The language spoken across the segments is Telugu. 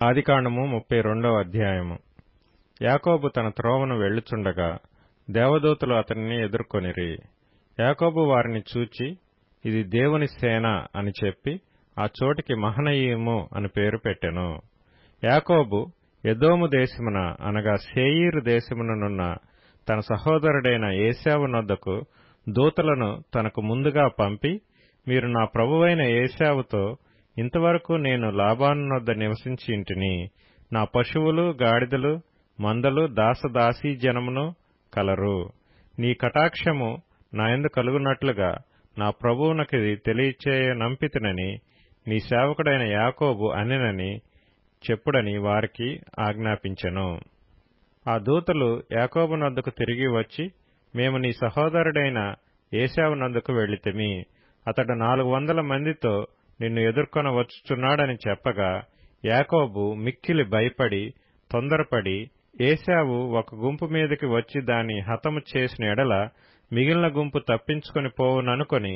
ఆదికాండము 32వ అధ్యాయము. యాకోబు తన త్రోవను వెళ్ళుచుండగా దేవదూతలు అతనిని ఎదుర్కొనిరి. యాకోబు వారిని చూచి, ఇది దేవుని సేన అని చెప్పి ఆ చోటికి మహనయీము అని పేరు పెట్టెను. యాకోబు ఎదోము దేశమున అనగా శేయీరు దేశముననున్న తన సహోదరుడైన ఏశావు నొద్దకు దూతలను తనకు ముందుగా పంపి, మీరు నా ప్రభువైన ఏశావుతో, ఇంతవరకు నేను లాబాను నొద్ద నివసించి ఇంటిని, నా పశువులు గాడిదలు మందలు దాసదాసీ జనమును కలరు. నీ కటాక్షము నా యందు కలుగునట్లుగా నా ప్రభువునకిది తెలియచేయనంపితినని నీ సేవకుడైన యాకోబు అనెనని చెప్పుడని వారికి ఆజ్ఞాపించెను. ఆ దూతలు యాకోబు నొద్దకు తిరిగి వచ్చి, మేము నీ సహోదరుడైన ఏశావు నొద్దకు వెళ్ళితిమి, అతడు 400 మందితో నిన్ను ఎదుర్కొన వచ్చుచున్నాడని చెప్పగా, యాకోబు మిక్కిలి భయపడి తొందరపడి, ఏశావు ఒక గుంపు మీదకి వచ్చి దాన్ని హతము చేసిన ఎడల మిగిలిన గుంపు తప్పించుకొని పోవుననుకొని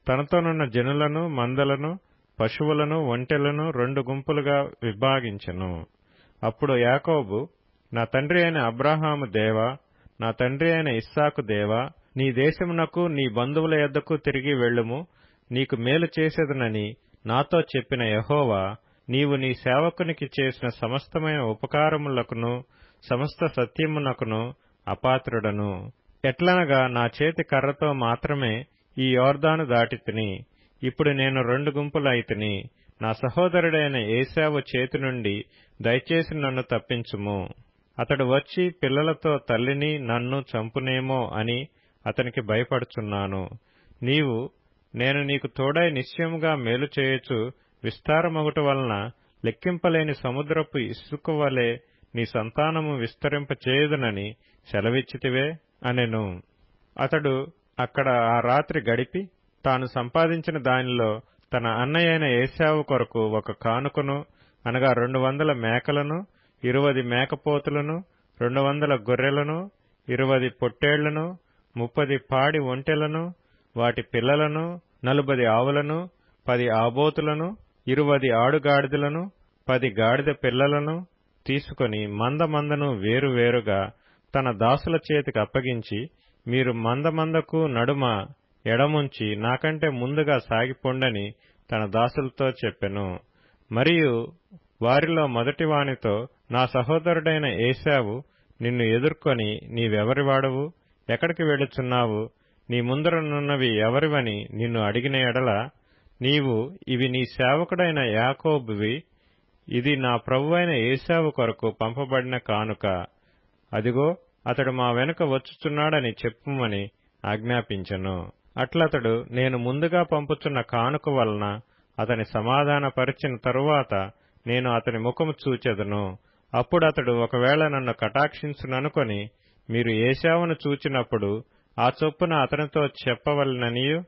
తనతోనున్న జనులను మందలను పశువులను ఒంటెలను 2 గుంపులుగా విభాగించెను. అప్పుడు యాకోబు, నా తండ్రి అయిన అబ్రాహాము దేవా, నా తండ్రి అయిన ఇస్సాకు దేవా, నీ దేశమునకు నీ బంధువుల యొద్దకు తిరిగి వెళ్ళుము, నీకు మేలు చేసేదనని నాతో చెప్పిన యెహోవా, నీవు నీ సేవకునికి చేసిన సమస్తమైన ఉపకారములకును సమస్త సత్యమునకును అపాత్రుడను. ఎట్లనగా నా చేతి కర్రతో మాత్రమే ఈ యోర్దాను దాటితిని, ఇప్పుడు నేను 2 గుంపులైతిని. నా సహోదరుడైన ఏశావు చేతి నుండి దయచేసి నన్ను తప్పించుము. అతడు వచ్చి పిల్లలతో తల్లిని నన్ను చంపునేమో అని అతనికి భయపడుచున్నాను. నేను నీకు తోడై నిశ్చయముగా మేలు చేయొచ్చు విస్తారమగుట వలన లెక్కింపలేని సముద్రపు ఇసుక వలె నీ సంతానము విస్తరింపచేయుదునని సెలవిచ్చితివే అనెను. అతడు అక్కడ ఆ రాత్రి గడిపి తాను సంపాదించిన దానిలో తన అన్నయ్యైన ఏశావు కొరకు ఒక కానుకను అనగా 200 మేకలను 20 మేకపోతులను 200 గొర్రెలను 20 పొట్టేళ్లను 30 పాడి ఒంటెలను వాటి పిల్లలను 40 ఆవులను 10 ఆబోతులను 20 ఆడుగాడిదలను 10 గాడిద పిల్లలను తీసుకొని మందను వేరువేరుగా తన దాసుల చేతికి అప్పగించి, మీరు మందకు నడుమ ఎడముంచి నాకంటే ముందుగా సాగిపోండని తన దాసులతో చెప్పెను. మరియు వారిలో మొదటివానితో, నా సహోదరుడైన ఏశావు నిన్ను ఎదుర్కొని, నీవెవరివాడవు, ఎక్కడికి వెళ్ళుచున్నావు, నీ ముందరనున్నవి ఎవరివని నిన్ను అడిగిన ఎడల, నీవు, ఇవి నీ సేవకుడైన యాకోబువి, ఇది నా ప్రభువైన ఏశావు కొరకు పంపబడిన కానుక, అదిగో అతడు మా వెనుక వచ్చుచున్నాడని చెప్పుమని ఆజ్ఞాపించెను. అట్లతడు, నేను ముందుగా పంపుచున్న కానుక వలన అతని సమాధానపరిచిన తరువాత నేను అతని ముఖము చూచెదను. అప్పుడు అతడు ఒకవేళ నన్ను కటాక్షించుననుకొని, మీరు ఏశావును చూచినప్పుడు ఆ చొప్పున అతనితో చెప్పవలెననియు,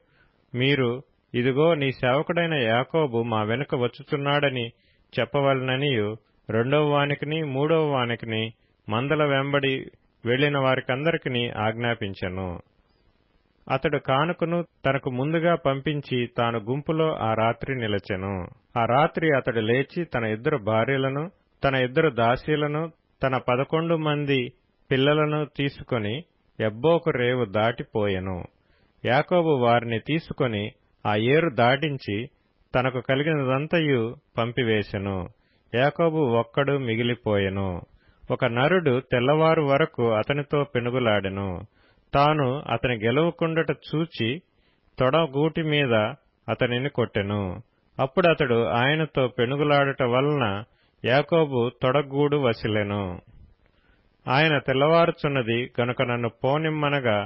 మీరు, ఇదిగో నీ సేవకుడైన యాకోబు మా వెనుక వచ్చుచున్నాడని చెప్పవలెననియు 2వ వానికిని 3వ వానికిని మందల వెంబడి వెళ్లిన వారికందరికీ ఆజ్ఞాపించెను. అతడు కానుకను తనకు ముందుగా పంపించి తాను గుంపులో ఆ రాత్రి నిలచెను. ఆ రాత్రి అతడు లేచి తన 2 భార్యలను తన 2 దాసీలను తన 11 మంది పిల్లలను తీసుకొని యబ్బోకు రేవు దాటిపోయెను. యాకోబు వారిని తీసుకొని ఆ ఏరు దాటించి తనకు కలిగినదంతయు పంపివేశెను. యాకోబు ఒక్కడు మిగిలిపోయెను. ఒక నరుడు తెల్లవారు వరకు అతనితో పెనుగులాడెను. తాను అతని గెలవకుండట చూచి తొడగూటి మీద అతనిని కొట్టెను. అప్పుడు అతడు ఆయనతో పెనుగులాడుట వలన యాకోబు తొడగూడు వసిలెను. ఆయన తెల్లవారుచున్నది గనుక నన్ను పోనిమ్మనగా,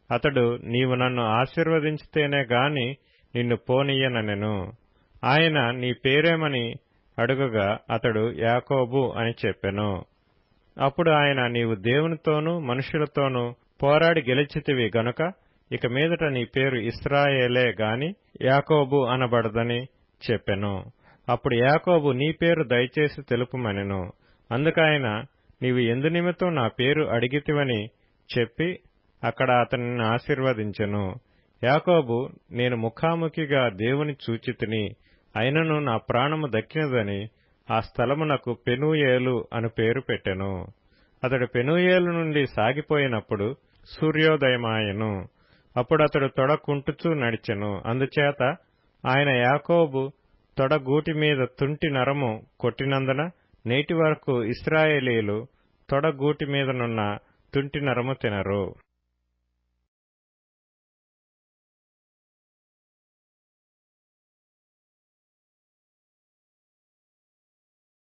అతడు, నీవు నన్ను ఆశీర్వదించితేనే గాని నిన్ను పోనీయననెను. ఆయన, నీ పేరేమని అడుగగా అతడు యాకోబు అని చెప్పెను. అప్పుడు ఆయన, నీవు దేవునితోనూ మనుషులతోనూ పోరాడి గెలిచితివి గనుక ఇక మీదట నీ పేరు ఇశ్రాయేలే గాని యాకోబు అనబడదని చెప్పెను. అప్పుడు యాకోబు, నీ పేరు దయచేసి తెలుపుమనెను. అందుకాయన, నీవు ఎందు నిమిత్తం నా పేరు అడిగితివని చెప్పి అక్కడ అతనిని ఆశీర్వదించెను. యాకోబు, నేను ముఖాముఖిగా దేవుని చూచితిని, అయినను నా ప్రాణము దక్కినదని ఆ స్థలమునకు పెనూయేలు అను పేరు పెట్టెను. అతడు పెనూయేలు నుండి సాగిపోయినప్పుడు సూర్యోదయమాయెను. అప్పుడతడు తొడ కుంటుచూ నడిచెను. అందుచేత ఆయన యాకోబు తొడ గూటి మీద తుంటి నరము కొట్టినందున నేటి వరకు ఇశ్రాయేలీయులు తొడ గూటి మీదనున్న తుంటి నరము తినరు.